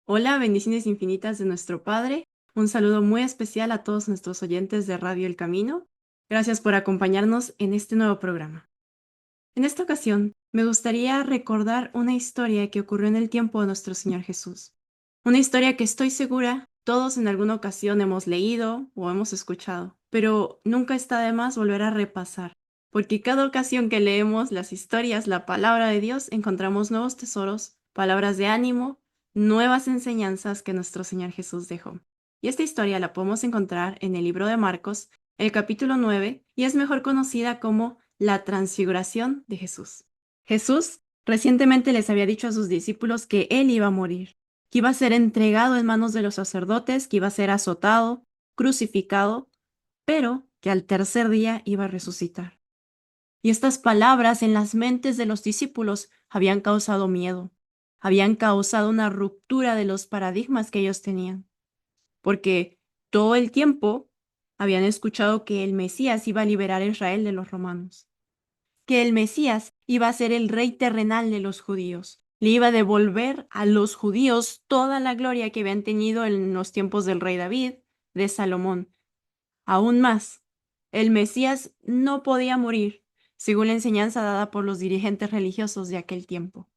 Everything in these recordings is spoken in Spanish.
Hola, bendiciones infinitas de nuestro Padre. Un saludo muy especial a todos nuestros oyentes de Radio El Camino. Gracias por acompañarnos en este nuevo programa. En esta ocasión, me gustaría recordar una historia que ocurrió en el tiempo de nuestro Señor Jesús. Una historia que estoy segura todos en alguna ocasión hemos leído o hemos escuchado, pero nunca está de más volver a repasar, porque cada ocasión que leemos las historias, la palabra de Dios, encontramos nuevos tesoros, palabras de ánimo, nuevas enseñanzas que nuestro Señor Jesús dejó. Y esta historia la podemos encontrar en el libro de Marcos, el capítulo 9, y es mejor conocida como la transfiguración de Jesús. Jesús recientemente les había dicho a sus discípulos que él iba a morir, que iba a ser entregado en manos de los sacerdotes, que iba a ser azotado, crucificado, pero que al tercer día iba a resucitar. Y estas palabras en las mentes de los discípulos habían causado miedo, habían causado una ruptura de los paradigmas que ellos tenían, porque todo el tiempo habían escuchado que el Mesías iba a liberar a Israel de los romanos, que el Mesías iba a ser el rey terrenal de los judíos. Le iba a devolver a los judíos toda la gloria que habían tenido en los tiempos del rey David, de Salomón. Aún más, el Mesías no podía morir, según la enseñanza dada por los dirigentes religiosos de aquel tiempo.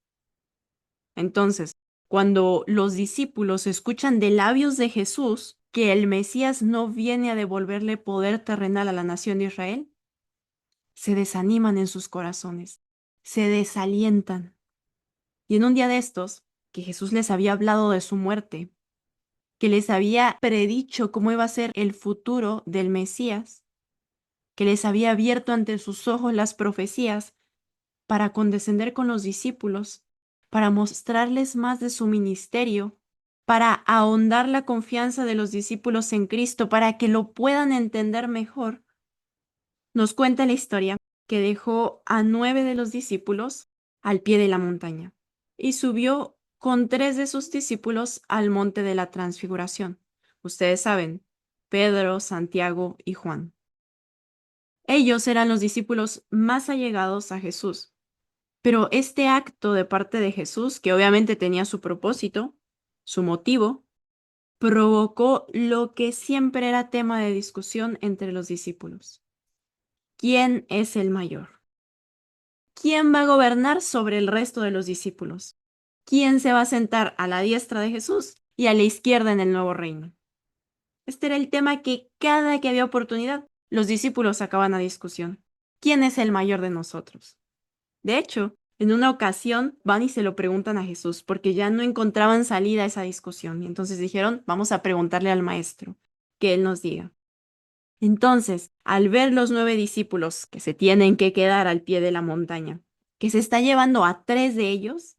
Entonces, cuando los discípulos escuchan de labios de Jesús que el Mesías no viene a devolverle poder terrenal a la nación de Israel, se desaniman en sus corazones, se desalientan. Y en un día de estos, que Jesús les había hablado de su muerte, que les había predicho cómo iba a ser el futuro del Mesías, que les había abierto ante sus ojos las profecías para condescender con los discípulos, para mostrarles más de su ministerio, para ahondar la confianza de los discípulos en Cristo, para que lo puedan entender mejor. Nos cuenta la historia que dejó a 9 de los discípulos al pie de la montaña y subió con 3 de sus discípulos al monte de la Transfiguración. Ustedes saben, Pedro, Santiago y Juan. Ellos eran los discípulos más allegados a Jesús, pero este acto de parte de Jesús, que obviamente tenía su propósito, su motivo, provocó lo que siempre era tema de discusión entre los discípulos. ¿Quién es el mayor? ¿Quién va a gobernar sobre el resto de los discípulos? ¿Quién se va a sentar a la diestra de Jesús y a la izquierda en el nuevo reino? Este era el tema que cada que había oportunidad, los discípulos sacaban a discusión. ¿Quién es el mayor de nosotros? De hecho, en una ocasión van y se lo preguntan a Jesús porque ya no encontraban salida a esa discusión. Y entonces dijeron, vamos a preguntarle al maestro, que él nos diga. Entonces, al ver los 9 discípulos que se tienen que quedar al pie de la montaña, que se está llevando a 3 de ellos,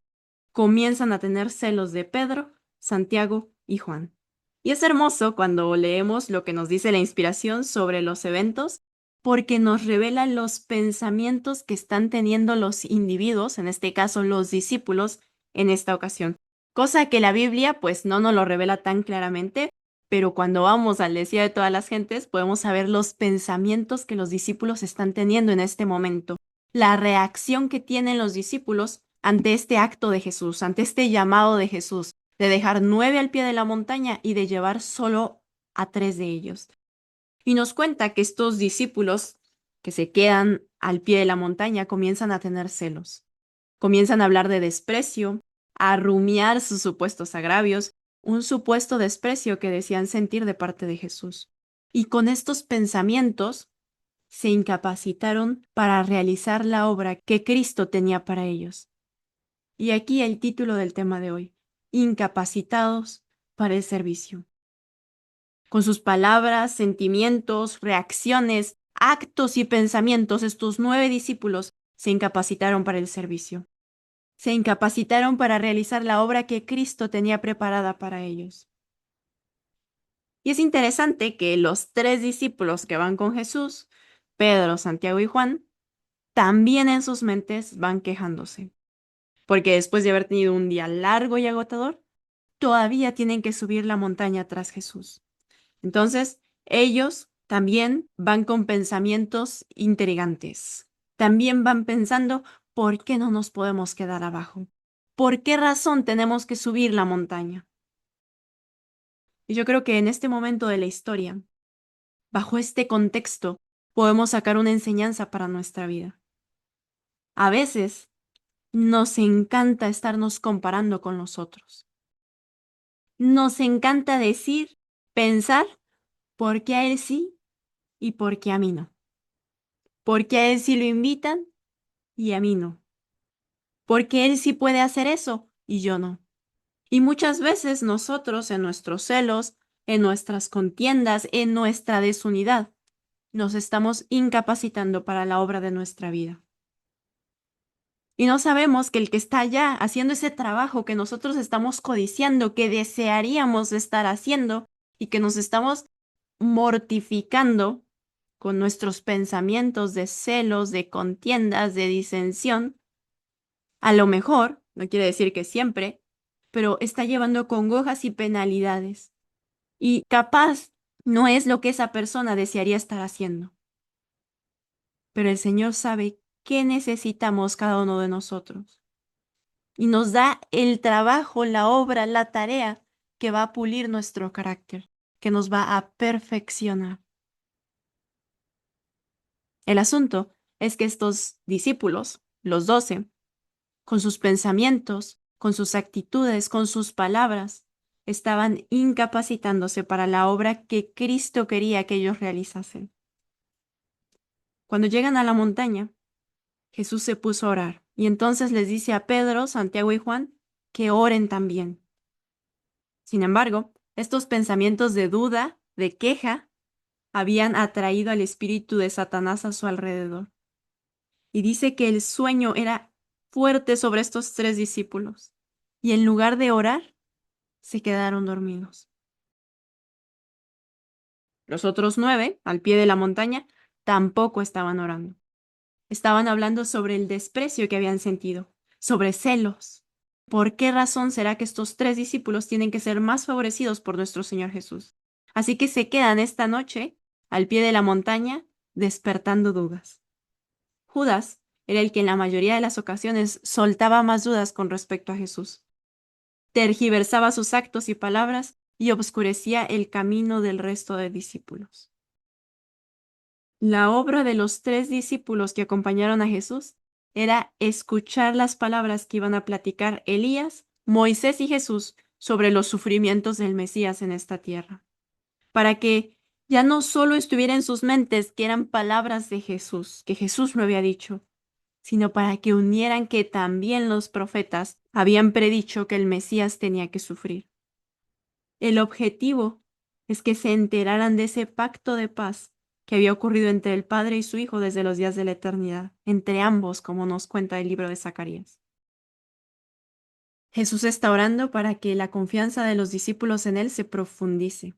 comienzan a tener celos de Pedro, Santiago y Juan. Y es hermoso cuando leemos lo que nos dice la inspiración sobre los eventos, porque nos revela los pensamientos que están teniendo los individuos, en este caso los discípulos, en esta ocasión. Cosa que la Biblia pues no nos lo revela tan claramente, pero cuando vamos al deseo de todas las gentes podemos saber los pensamientos que los discípulos están teniendo en este momento, la reacción que tienen los discípulos ante este acto de Jesús, ante este llamado de Jesús, de dejar 9 al pie de la montaña y de llevar solo a 3 de ellos. Y nos cuenta que estos discípulos que se quedan al pie de la montaña comienzan a tener celos, comienzan a hablar de desprecio, a rumiar sus supuestos agravios, un supuesto desprecio que decían sentir de parte de Jesús. Y con estos pensamientos se incapacitaron para realizar la obra que Cristo tenía para ellos. Y aquí el título del tema de hoy, incapacitados para el servicio. Con sus palabras, sentimientos, reacciones, actos y pensamientos, estos 9 discípulos se incapacitaron para el servicio. Se incapacitaron para realizar la obra que Cristo tenía preparada para ellos. Y es interesante que los 3 discípulos que van con Jesús, Pedro, Santiago y Juan, también en sus mentes van quejándose, porque después de haber tenido un día largo y agotador, todavía tienen que subir la montaña tras Jesús. Entonces, ellos también van con pensamientos intrigantes. También van pensando, ¿por qué no nos podemos quedar abajo? ¿Por qué razón tenemos que subir la montaña? Y yo creo que en este momento de la historia, bajo este contexto, podemos sacar una enseñanza para nuestra vida. A veces nos encanta estarnos comparando con los otros. Nos encanta decir, pensar, ¿por qué a él sí y por qué a mí no? ¿Por qué a él sí lo invitan y a mí no? ¿Por qué él sí puede hacer eso y yo no? Y muchas veces nosotros en nuestros celos, en nuestras contiendas, en nuestra desunidad, nos estamos incapacitando para la obra de nuestra vida. Y no sabemos que el que está allá haciendo ese trabajo que nosotros estamos codiciando, que desearíamos estar haciendo y que nos estamos mortificando con nuestros pensamientos de celos, de contiendas, de disensión, a lo mejor, no quiere decir que siempre, pero está llevando congojas y penalidades. Y capaz no es lo que esa persona desearía estar haciendo. Pero el Señor sabe qué necesitamos cada uno de nosotros. Y nos da el trabajo, la obra, la tarea que va a pulir nuestro carácter, que nos va a perfeccionar. El asunto es que estos discípulos, los 12, con sus pensamientos, con sus actitudes, con sus palabras, estaban incapacitándose para la obra que Cristo quería que ellos realizasen. Cuando llegan a la montaña, Jesús se puso a orar y entonces les dice a Pedro, Santiago y Juan que oren también. Sin embargo, estos pensamientos de duda, de queja, habían atraído al espíritu de Satanás a su alrededor. Y dice que el sueño era fuerte sobre estos 3 discípulos. Y en lugar de orar, se quedaron dormidos. Los otros 9, al pie de la montaña, tampoco estaban orando. Estaban hablando sobre el desprecio que habían sentido, sobre celos. ¿Por qué razón será que estos 3 discípulos tienen que ser más favorecidos por nuestro Señor Jesús? Así que se quedan esta noche al pie de la montaña despertando dudas. Judas era el que en la mayoría de las ocasiones soltaba más dudas con respecto a Jesús. Tergiversaba sus actos y palabras y obscurecía el camino del resto de discípulos. La obra de los 3 discípulos que acompañaron a Jesús era escuchar las palabras que iban a platicar Elías, Moisés y Jesús sobre los sufrimientos del Mesías en esta tierra, para que ya no solo estuviera en sus mentes que eran palabras de Jesús, que Jesús lo había dicho, sino para que unieran que también los profetas habían predicho que el Mesías tenía que sufrir. El objetivo es que se enteraran de ese pacto de paz que había ocurrido entre el Padre y su Hijo desde los días de la eternidad, entre ambos, como nos cuenta el libro de Zacarías. Jesús está orando para que la confianza de los discípulos en Él se profundice,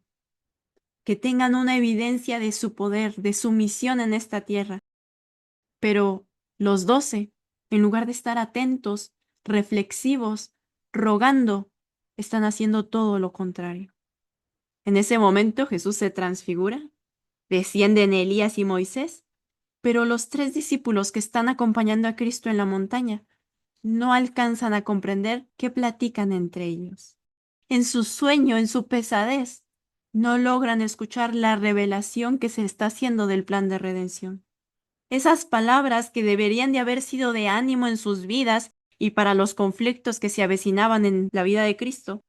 que tengan una evidencia de su poder, de su misión en esta tierra. Pero los 12, en lugar de estar atentos, reflexivos, rogando, están haciendo todo lo contrario. En ese momento Jesús se transfigura, descienden Elías y Moisés, pero los 3 discípulos que están acompañando a Cristo en la montaña no alcanzan a comprender qué platican entre ellos. En su sueño, en su pesadez, no logran escuchar la revelación que se está haciendo del plan de redención. Esas palabras que deberían de haber sido de ánimo en sus vidas y para los conflictos que se avecinaban en la vida de Cristo,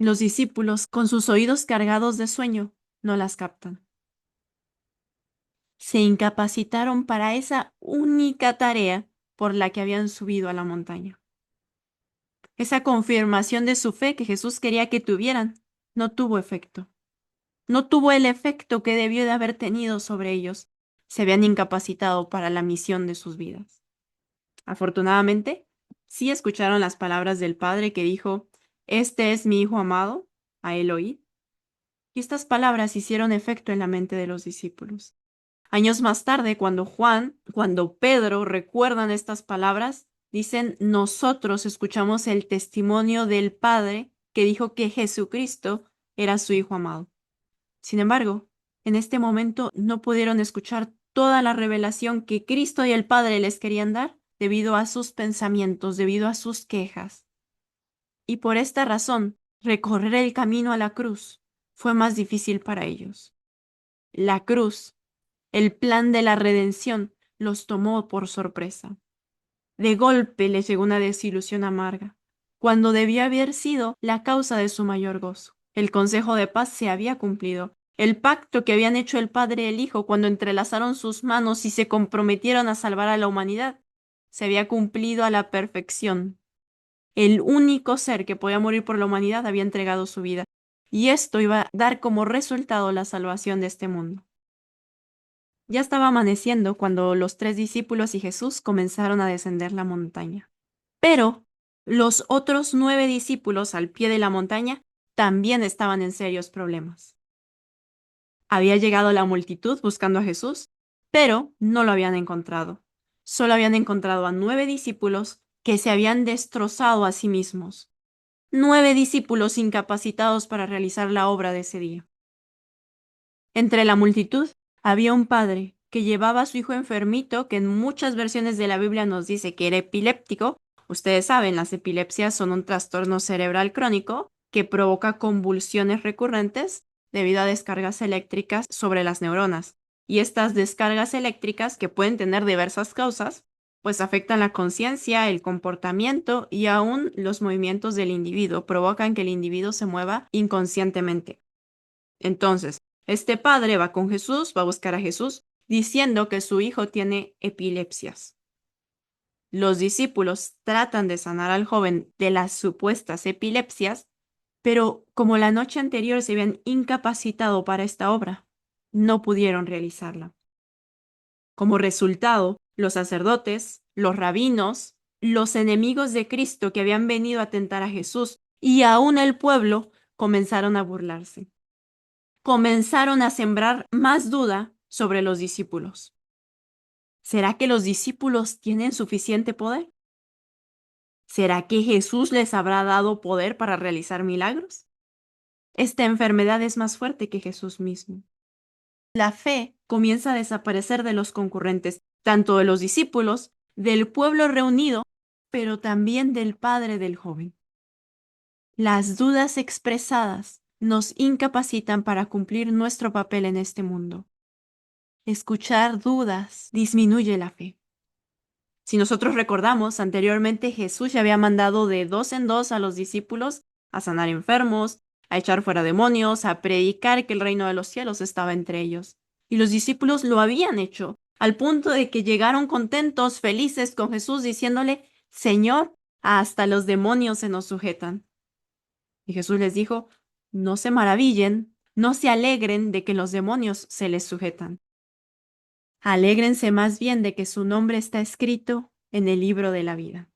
los discípulos, con sus oídos cargados de sueño, no las captan. Se incapacitaron para esa única tarea por la que habían subido a la montaña. Esa confirmación de su fe que Jesús quería que tuvieran no tuvo efecto. No tuvo el efecto que debió de haber tenido sobre ellos. Se habían incapacitado para la misión de sus vidas. Afortunadamente, sí escucharon las palabras del Padre que dijo, «Este es mi Hijo amado, a él oíd». Y estas palabras hicieron efecto en la mente de los discípulos. Años más tarde, cuando Pedro recuerdan estas palabras, dicen, nosotros escuchamos el testimonio del Padre que dijo que Jesucristo era su Hijo amado. Sin embargo, en este momento no pudieron escuchar toda la revelación que Cristo y el Padre les querían dar debido a sus pensamientos, debido a sus quejas. Y por esta razón, recorrer el camino a la cruz fue más difícil para ellos. La cruz, el plan de la redención, los tomó por sorpresa. De golpe les llegó una desilusión amarga, cuando debía haber sido la causa de su mayor gozo. El consejo de paz se había cumplido. El pacto que habían hecho el Padre y el Hijo cuando entrelazaron sus manos y se comprometieron a salvar a la humanidad, se había cumplido a la perfección. El único ser que podía morir por la humanidad había entregado su vida, y esto iba a dar como resultado la salvación de este mundo. Ya estaba amaneciendo cuando los 3 discípulos y Jesús comenzaron a descender la montaña. Pero los otros 9 discípulos al pie de la montaña también estaban en serios problemas. Había llegado la multitud buscando a Jesús, pero no lo habían encontrado. Solo habían encontrado a 9 discípulos que se habían destrozado a sí mismos. 9 discípulos incapacitados para realizar la obra de ese día. Entre la multitud había un padre que llevaba a su hijo enfermito, que en muchas versiones de la Biblia nos dice que era epiléptico. Ustedes saben, las epilepsias son un trastorno cerebral crónico que provoca convulsiones recurrentes debido a descargas eléctricas sobre las neuronas. Y estas descargas eléctricas, que pueden tener diversas causas, pues afectan la conciencia, el comportamiento y aún los movimientos del individuo, provocan que el individuo se mueva inconscientemente. Entonces, este padre va con Jesús, va a buscar a Jesús, diciendo que su hijo tiene epilepsias. Los discípulos tratan de sanar al joven de las supuestas epilepsias, pero como la noche anterior se habían incapacitado para esta obra, no pudieron realizarla. Como resultado, los sacerdotes, los rabinos, los enemigos de Cristo que habían venido a tentar a Jesús y aún el pueblo comenzaron a burlarse. Comenzaron a sembrar más duda sobre los discípulos. ¿Será que los discípulos tienen suficiente poder? ¿Será que Jesús les habrá dado poder para realizar milagros? Esta enfermedad es más fuerte que Jesús mismo. La fe comienza a desaparecer de los concurrentes, tanto de los discípulos, del pueblo reunido, pero también del padre del joven. Las dudas expresadas nos incapacitan para cumplir nuestro papel en este mundo. Escuchar dudas disminuye la fe. Si nosotros recordamos, anteriormente Jesús ya había mandado de 2 en 2 a los discípulos a sanar enfermos, a echar fuera demonios, a predicar que el reino de los cielos estaba entre ellos. Y los discípulos lo habían hecho, al punto de que llegaron contentos, felices con Jesús, diciéndole, Señor, hasta los demonios se nos sujetan. Y Jesús les dijo, no se maravillen, no se alegren de que los demonios se les sujetan. Alégrense más bien de que su nombre está escrito en el libro de la vida.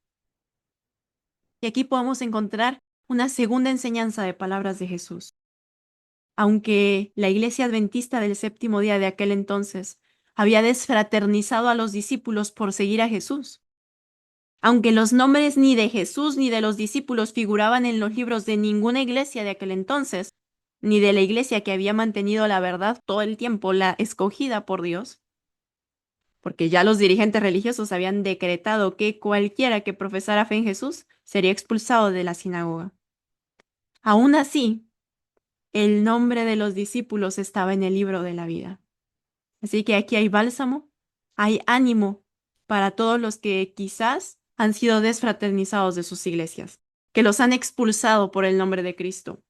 Y aquí podemos encontrar una segunda enseñanza de palabras de Jesús. Aunque la iglesia adventista del séptimo día de aquel entonces había desfraternizado a los discípulos por seguir a Jesús, aunque los nombres ni de Jesús ni de los discípulos figuraban en los libros de ninguna iglesia de aquel entonces, ni de la iglesia que había mantenido la verdad todo el tiempo, la escogida por Dios, porque ya los dirigentes religiosos habían decretado que cualquiera que profesara fe en Jesús sería expulsado de la sinagoga. Aún así, el nombre de los discípulos estaba en el libro de la vida. Así que aquí hay bálsamo, hay ánimo para todos los que quizás han sido desfraternizados de sus iglesias, que los han expulsado por el nombre de Cristo.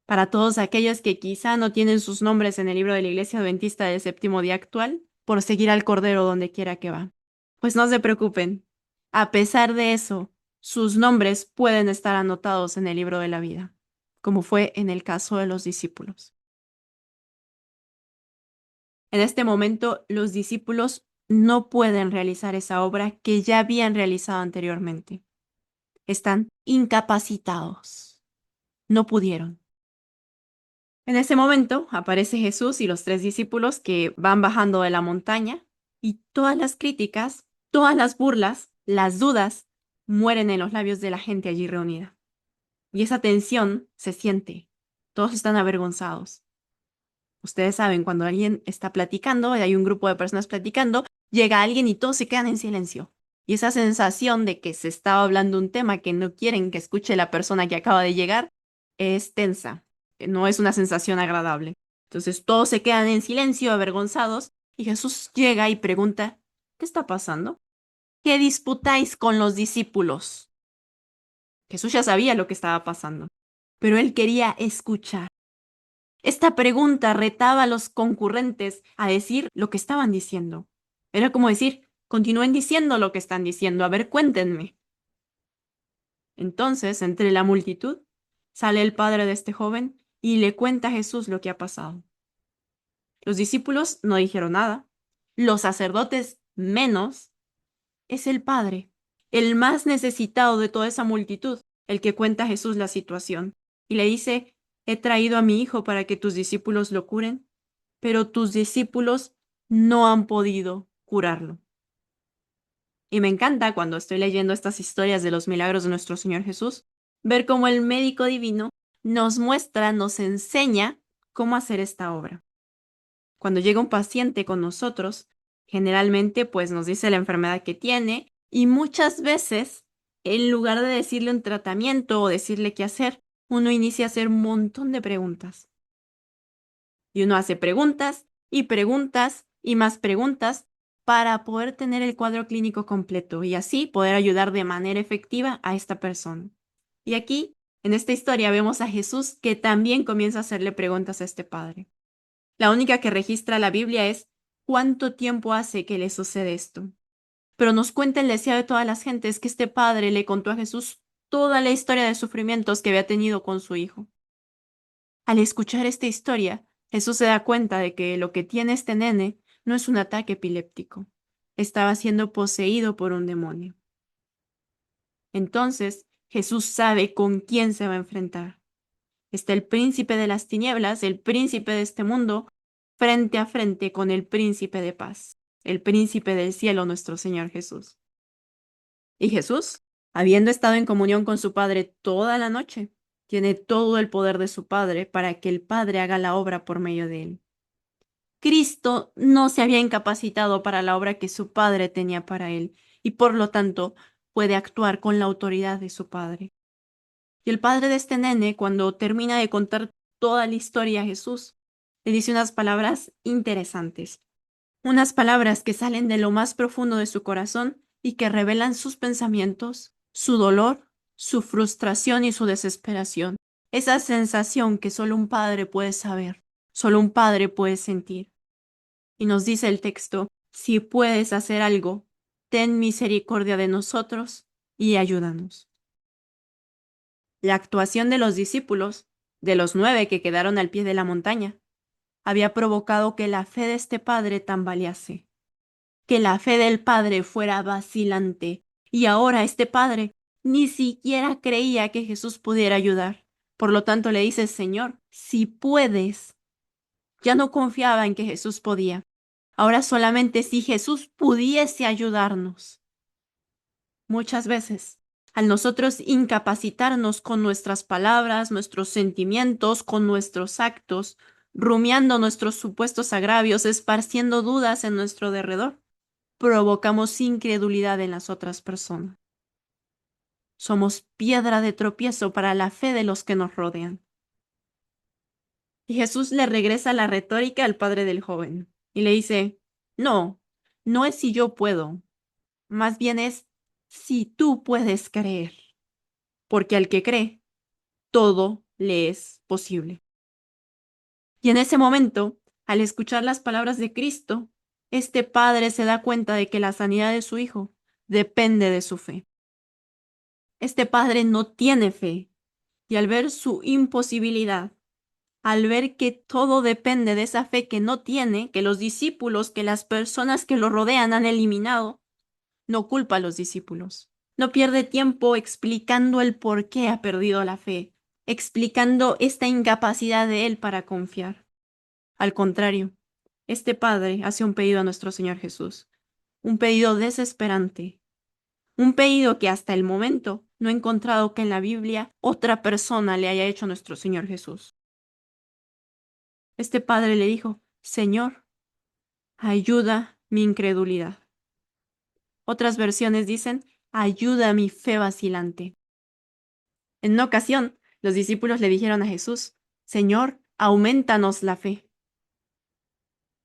Para todos aquellos que quizá no tienen sus nombres en el libro de la Iglesia Adventista del Séptimo Día actual, por seguir al Cordero donde quiera que va. Pues no se preocupen. A pesar de eso, sus nombres pueden estar anotados en el libro de la vida, como fue en el caso de los discípulos. En este momento, los discípulos no pueden realizar esa obra que ya habían realizado anteriormente. Están incapacitados. No pudieron. En ese momento aparece Jesús y los 3 discípulos que van bajando de la montaña y todas las críticas, todas las burlas, las dudas mueren en los labios de la gente allí reunida. Y esa tensión se siente. Todos están avergonzados. Ustedes saben, cuando alguien está platicando y hay un grupo de personas platicando, llega alguien y todos se quedan en silencio. Y esa sensación de que se está hablando un tema que no quieren que escuche la persona que acaba de llegar es tensa. No es una sensación agradable. Entonces todos se quedan en silencio, avergonzados, y Jesús llega y pregunta, ¿qué está pasando? ¿Qué disputáis con los discípulos? Jesús ya sabía lo que estaba pasando, pero él quería escuchar. Esta pregunta retaba a los concurrentes a decir lo que estaban diciendo. Era como decir, continúen diciendo lo que están diciendo, a ver, cuéntenme. Entonces, entre la multitud, sale el padre de este joven y le cuenta a Jesús lo que ha pasado. Los discípulos no dijeron nada, los sacerdotes menos. Es el padre, el más necesitado de toda esa multitud, el que cuenta a Jesús la situación. Y le dice, he traído a mi hijo para que tus discípulos lo curen, pero tus discípulos no han podido curarlo. Y me encanta cuando estoy leyendo estas historias de los milagros de nuestro Señor Jesús, ver cómo el médico divino nos muestra, nos enseña cómo hacer esta obra. Cuando llega un paciente con nosotros, generalmente pues nos dice la enfermedad que tiene y muchas veces, en lugar de decirle un tratamiento o decirle qué hacer, uno inicia a hacer un montón de preguntas. Y uno hace preguntas y más preguntas para poder tener el cuadro clínico completo y así poder ayudar de manera efectiva a esta persona. Y aquí, en esta historia, vemos a Jesús que también comienza a hacerle preguntas a este padre. La única que registra la Biblia es cuánto tiempo hace que le sucede esto. Pero nos cuenta el deseo de todas las gentes que este padre le contó a Jesús toda la historia de sufrimientos que había tenido con su hijo. Al escuchar esta historia, Jesús se da cuenta de que lo que tiene este nene no es un ataque epiléptico. Estaba siendo poseído por un demonio. Entonces, Jesús sabe con quién se va a enfrentar. Está el príncipe de las tinieblas, el príncipe de este mundo, frente a frente con el príncipe de paz, el príncipe del cielo, nuestro Señor Jesús. Y Jesús, habiendo estado en comunión con su Padre toda la noche, tiene todo el poder de su Padre para que el Padre haga la obra por medio de él. Cristo no se había incapacitado para la obra que su Padre tenía para él, y por lo tanto puede actuar con la autoridad de su Padre. Y el padre de este nene, cuando termina de contar toda la historia a Jesús, le dice unas palabras interesantes, unas palabras que salen de lo más profundo de su corazón y que revelan sus pensamientos, su dolor, su frustración y su desesperación. Esa sensación que solo un padre puede saber, solo un padre puede sentir. Y nos dice el texto, si puedes hacer algo, ten misericordia de nosotros y ayúdanos. La actuación de los discípulos, de los 9 que quedaron al pie de la montaña, había provocado que la fe de este padre tambalease, que la fe del padre fuera vacilante, y ahora este padre ni siquiera creía que Jesús pudiera ayudar. Por lo tanto le dice, Señor, si puedes. Ya no confiaba en que Jesús podía. Ahora solamente si Jesús pudiese ayudarnos. Muchas veces, al nosotros incapacitarnos con nuestras palabras, nuestros sentimientos, con nuestros actos, rumiando nuestros supuestos agravios, esparciendo dudas en nuestro derredor, provocamos incredulidad en las otras personas. Somos piedra de tropiezo para la fe de los que nos rodean. Y Jesús le regresa la retórica al padre del joven y le dice, no, no es si yo puedo, más bien es si tú puedes creer, porque al que cree, todo le es posible. Y en ese momento, al escuchar las palabras de Cristo, este padre se da cuenta de que la sanidad de su hijo depende de su fe. Este padre no tiene fe, y al ver su imposibilidad, al ver que todo depende de esa fe que no tiene, que los discípulos, que las personas que lo rodean han eliminado, no culpa a los discípulos. No pierde tiempo explicando el por qué ha perdido la fe, explicando esta incapacidad de él para confiar. Al contrario, este padre hace un pedido a nuestro Señor Jesús, un pedido desesperante, un pedido que hasta el momento no he encontrado que en la Biblia otra persona le haya hecho a nuestro Señor Jesús. Este padre le dijo, Señor, ayuda mi incredulidad. Otras versiones dicen, ayuda mi fe vacilante. En una ocasión, los discípulos le dijeron a Jesús, Señor, aumentanos la fe.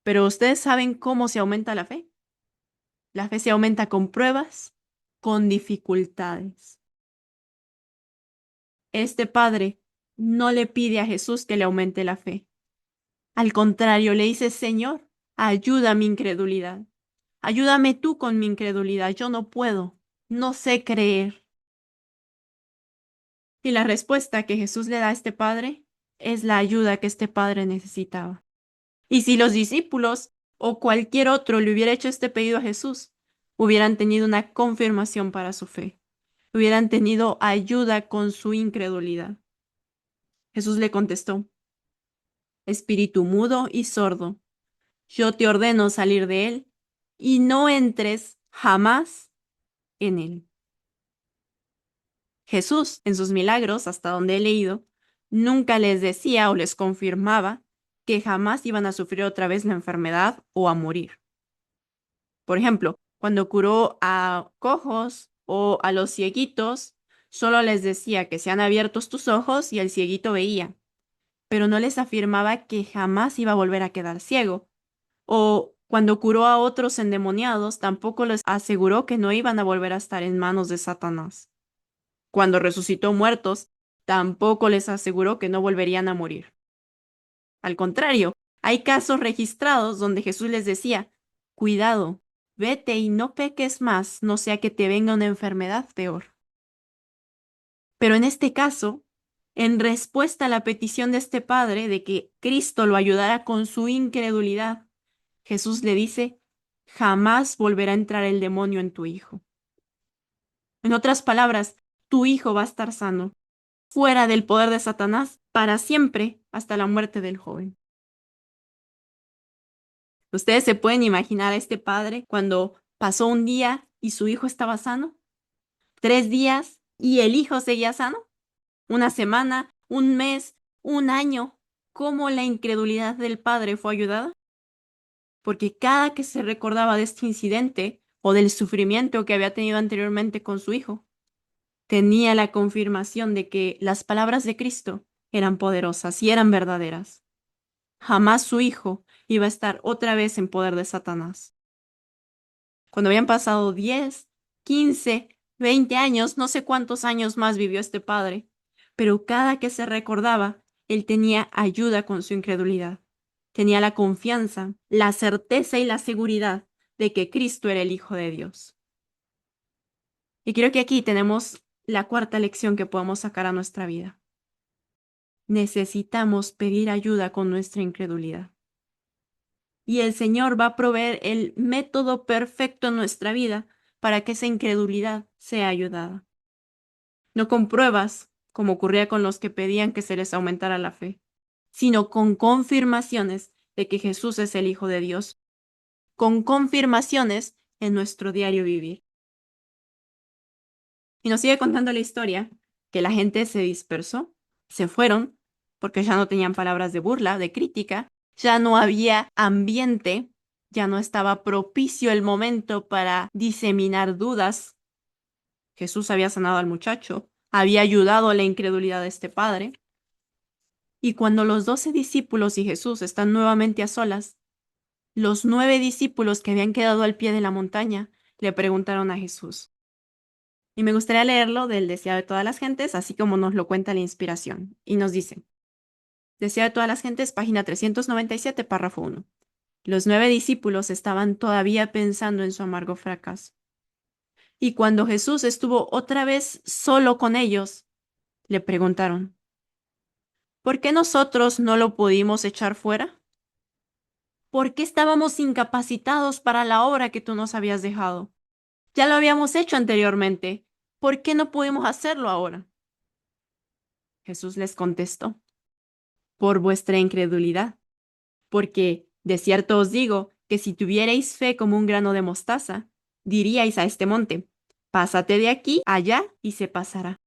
Pero ustedes saben cómo se aumenta la fe. La fe se aumenta con pruebas, con dificultades. Este padre no le pide a Jesús que le aumente la fe. Al contrario, le dice, Señor, ayuda a mi incredulidad. Ayúdame tú con mi incredulidad. Yo no puedo, no sé creer. Y la respuesta que Jesús le da a este padre es la ayuda que este padre necesitaba. Y si los discípulos o cualquier otro le hubiera hecho este pedido a Jesús, hubieran tenido una confirmación para su fe. Hubieran tenido ayuda con su incredulidad. Jesús le contestó, espíritu mudo y sordo, yo te ordeno salir de él y no entres jamás en él. Jesús, en sus milagros, hasta donde he leído, nunca les decía o les confirmaba que jamás iban a sufrir otra vez la enfermedad o a morir. Por ejemplo, cuando curó a cojos o a los cieguitos, solo les decía que sean abiertos tus ojos y el cieguito veía, pero no les afirmaba que jamás iba a volver a quedar ciego. O cuando curó a otros endemoniados, tampoco les aseguró que no iban a volver a estar en manos de Satanás. Cuando resucitó muertos, tampoco les aseguró que no volverían a morir. Al contrario, hay casos registrados donde Jesús les decía, cuidado, vete y no peques más, no sea que te venga una enfermedad peor. Pero en este caso, en respuesta a la petición de este padre de que Cristo lo ayudara con su incredulidad, Jesús le dice, jamás volverá a entrar el demonio en tu hijo. En otras palabras, tu hijo va a estar sano, fuera del poder de Satanás, para siempre, hasta la muerte del joven. ¿Ustedes se pueden imaginar a este padre cuando pasó un día y su hijo estaba sano? 3 días y el hijo seguía sano. Una semana, un mes, un año. ¿Cómo la incredulidad del padre fue ayudada? Porque cada que se recordaba de este incidente o del sufrimiento que había tenido anteriormente con su hijo, tenía la confirmación de que las palabras de Cristo eran poderosas y eran verdaderas. Jamás su hijo iba a estar otra vez en poder de Satanás. Cuando habían pasado 10, 15, 20 años, no sé cuántos años más vivió este padre, pero cada que se recordaba, él tenía ayuda con su incredulidad. Tenía la confianza, la certeza y la seguridad de que Cristo era el Hijo de Dios. Y creo que aquí tenemos la cuarta lección que podemos sacar a nuestra vida. Necesitamos pedir ayuda con nuestra incredulidad. Y el Señor va a proveer el método perfecto en nuestra vida para que esa incredulidad sea ayudada. No con pruebas, como ocurría con los que pedían que se les aumentara la fe, sino con confirmaciones de que Jesús es el Hijo de Dios, con confirmaciones en nuestro diario vivir. Y nos sigue contando la historia que la gente se dispersó, se fueron, porque ya no tenían palabras de burla, de crítica, ya no había ambiente, ya no estaba propicio el momento para diseminar dudas. Jesús había sanado al muchacho, había ayudado a la incredulidad de este padre. Y cuando los 12 discípulos y Jesús están nuevamente a solas, los 9 discípulos que habían quedado al pie de la montaña le preguntaron a Jesús. Y me gustaría leerlo del Deseado de todas las gentes, así como nos lo cuenta la inspiración. Y nos dice, Deseado de todas las gentes, página 397, párrafo 1. Los 9 discípulos estaban todavía pensando en su amargo fracaso. Y cuando Jesús estuvo otra vez solo con ellos, le preguntaron, ¿por qué nosotros no lo pudimos echar fuera? ¿Por qué estábamos incapacitados para la obra que tú nos habías dejado? Ya lo habíamos hecho anteriormente. ¿Por qué no pudimos hacerlo ahora? Jesús les contestó, por vuestra incredulidad, porque de cierto os digo que si tuvierais fe como un grano de mostaza, diríais a este monte, pásate de aquí allá y se pasará,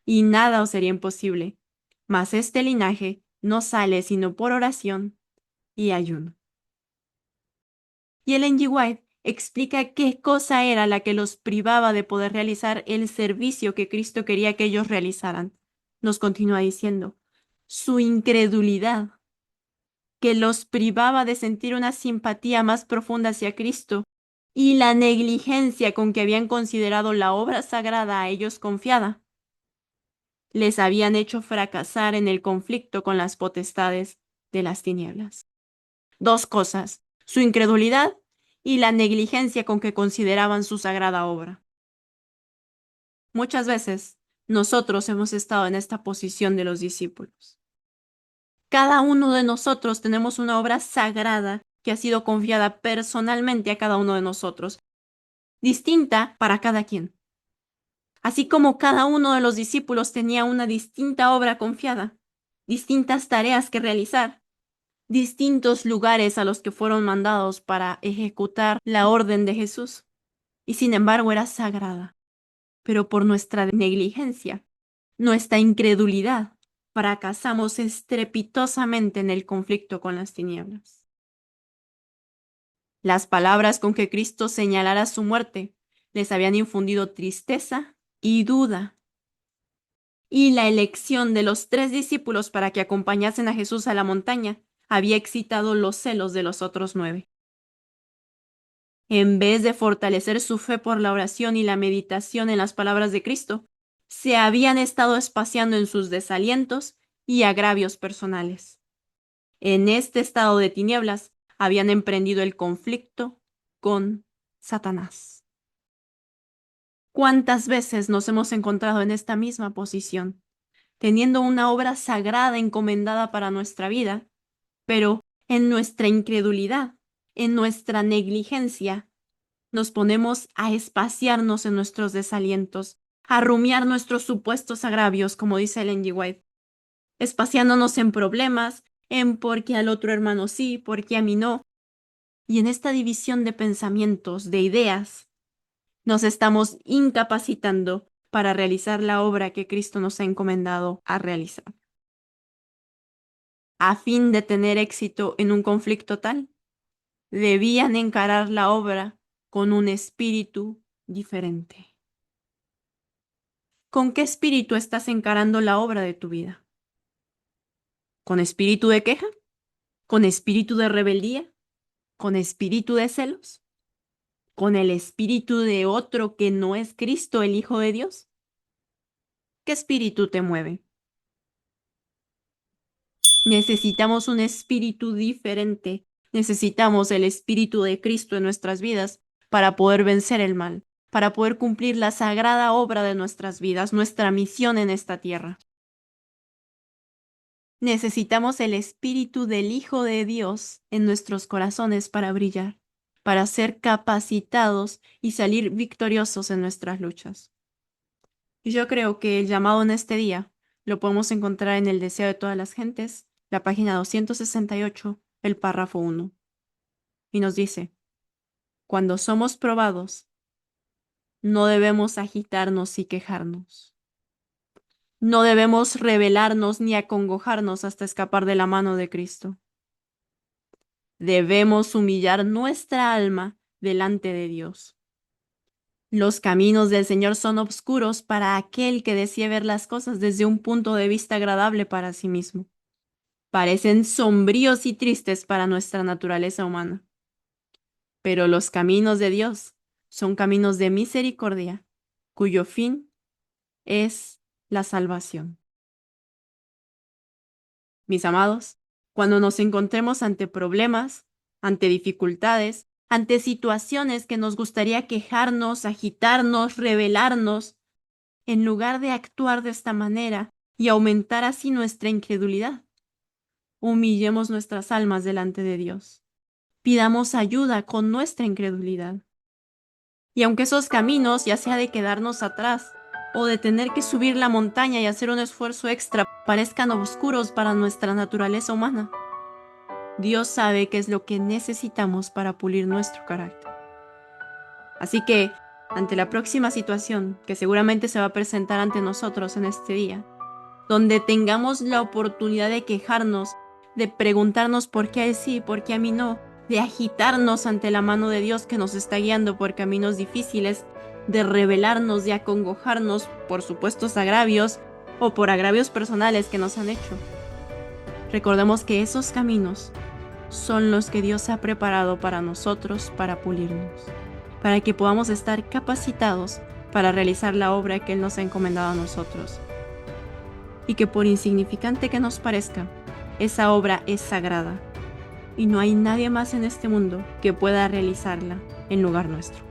y nada os sería imposible. Mas este linaje no sale sino por oración y ayuno. Y Ellen G. White explica qué cosa era la que los privaba de poder realizar el servicio que Cristo quería que ellos realizaran. Nos continúa diciendo, su incredulidad, que los privaba de sentir una simpatía más profunda hacia Cristo, y la negligencia con que habían considerado la obra sagrada a ellos confiada, les habían hecho fracasar en el conflicto con las potestades de las tinieblas. Dos cosas: su incredulidad y la negligencia con que consideraban su sagrada obra. Muchas veces nosotros hemos estado en esta posición de los discípulos. Cada uno de nosotros tenemos una obra sagrada que ha sido confiada personalmente a cada uno de nosotros, distinta para cada quien. Así como cada uno de los discípulos tenía una distinta obra confiada, distintas tareas que realizar, distintos lugares a los que fueron mandados para ejecutar la orden de Jesús, y sin embargo era sagrada. Pero por nuestra negligencia, nuestra incredulidad, fracasamos estrepitosamente en el conflicto con las tinieblas. Las palabras con que Cristo señalara su muerte les habían infundido tristeza y duda. Y la elección de los 3 discípulos para que acompañasen a Jesús a la montaña había excitado los celos de los otros 9. En vez de fortalecer su fe por la oración y la meditación en las palabras de Cristo, se habían estado espaciando en sus desalientos y agravios personales. En este estado de tinieblas habían emprendido el conflicto con Satanás. ¿Cuántas veces nos hemos encontrado en esta misma posición, teniendo una obra sagrada encomendada para nuestra vida, pero en nuestra incredulidad, en nuestra negligencia, nos ponemos a espaciarnos en nuestros desalientos, a rumiar nuestros supuestos agravios, como dice Ellen G. White, espaciándonos en problemas, en por qué al otro hermano sí, por qué a mí no. Y en esta división de pensamientos, de ideas, nos estamos incapacitando para realizar la obra que Cristo nos ha encomendado a realizar. A fin de tener éxito en un conflicto tal, debían encarar la obra con un espíritu diferente. ¿Con qué espíritu estás encarando la obra de tu vida? ¿Con espíritu de queja? ¿Con espíritu de rebeldía? ¿Con espíritu de celos? ¿Con el espíritu de otro que no es Cristo, el Hijo de Dios? ¿Qué espíritu te mueve? Necesitamos un espíritu diferente. Necesitamos el espíritu de Cristo en nuestras vidas para poder vencer el mal, para poder cumplir la sagrada obra de nuestras vidas, nuestra misión en esta tierra. Necesitamos el espíritu del Hijo de Dios en nuestros corazones para brillar, para ser capacitados y salir victoriosos en nuestras luchas. Y yo creo que el llamado en este día lo podemos encontrar en El deseo de todas las gentes, la página 268, el párrafo 1. Y nos dice: cuando somos probados, no debemos agitarnos y quejarnos. No debemos rebelarnos ni acongojarnos hasta escapar de la mano de Cristo. Debemos humillar nuestra alma delante de Dios. Los caminos del Señor son oscuros para aquel que desea ver las cosas desde un punto de vista agradable para sí mismo. Parecen sombríos y tristes para nuestra naturaleza humana. Pero los caminos de Dios son caminos de misericordia, cuyo fin es la salvación. Mis amados, cuando nos encontremos ante problemas, ante dificultades, ante situaciones que nos gustaría quejarnos, agitarnos, rebelarnos, en lugar de actuar de esta manera y aumentar así nuestra incredulidad, humillemos nuestras almas delante de Dios. Pidamos ayuda con nuestra incredulidad. Y aunque esos caminos, ya sea de quedarnos atrás o de tener que subir la montaña y hacer un esfuerzo extra, parezcan oscuros para nuestra naturaleza humana, Dios sabe qué es lo que necesitamos para pulir nuestro carácter. Así que, ante la próxima situación que seguramente se va a presentar ante nosotros en este día, donde tengamos la oportunidad de quejarnos, de preguntarnos por qué a él sí, por qué a mí no, de agitarnos ante la mano de Dios que nos está guiando por caminos difíciles, de rebelarnos, de acongojarnos por supuestos agravios o por agravios personales que nos han hecho. Recordemos que esos caminos son los que Dios ha preparado para nosotros para pulirnos, para que podamos estar capacitados para realizar la obra que Él nos ha encomendado a nosotros. Y que por insignificante que nos parezca, esa obra es sagrada y no hay nadie más en este mundo que pueda realizarla en lugar nuestro.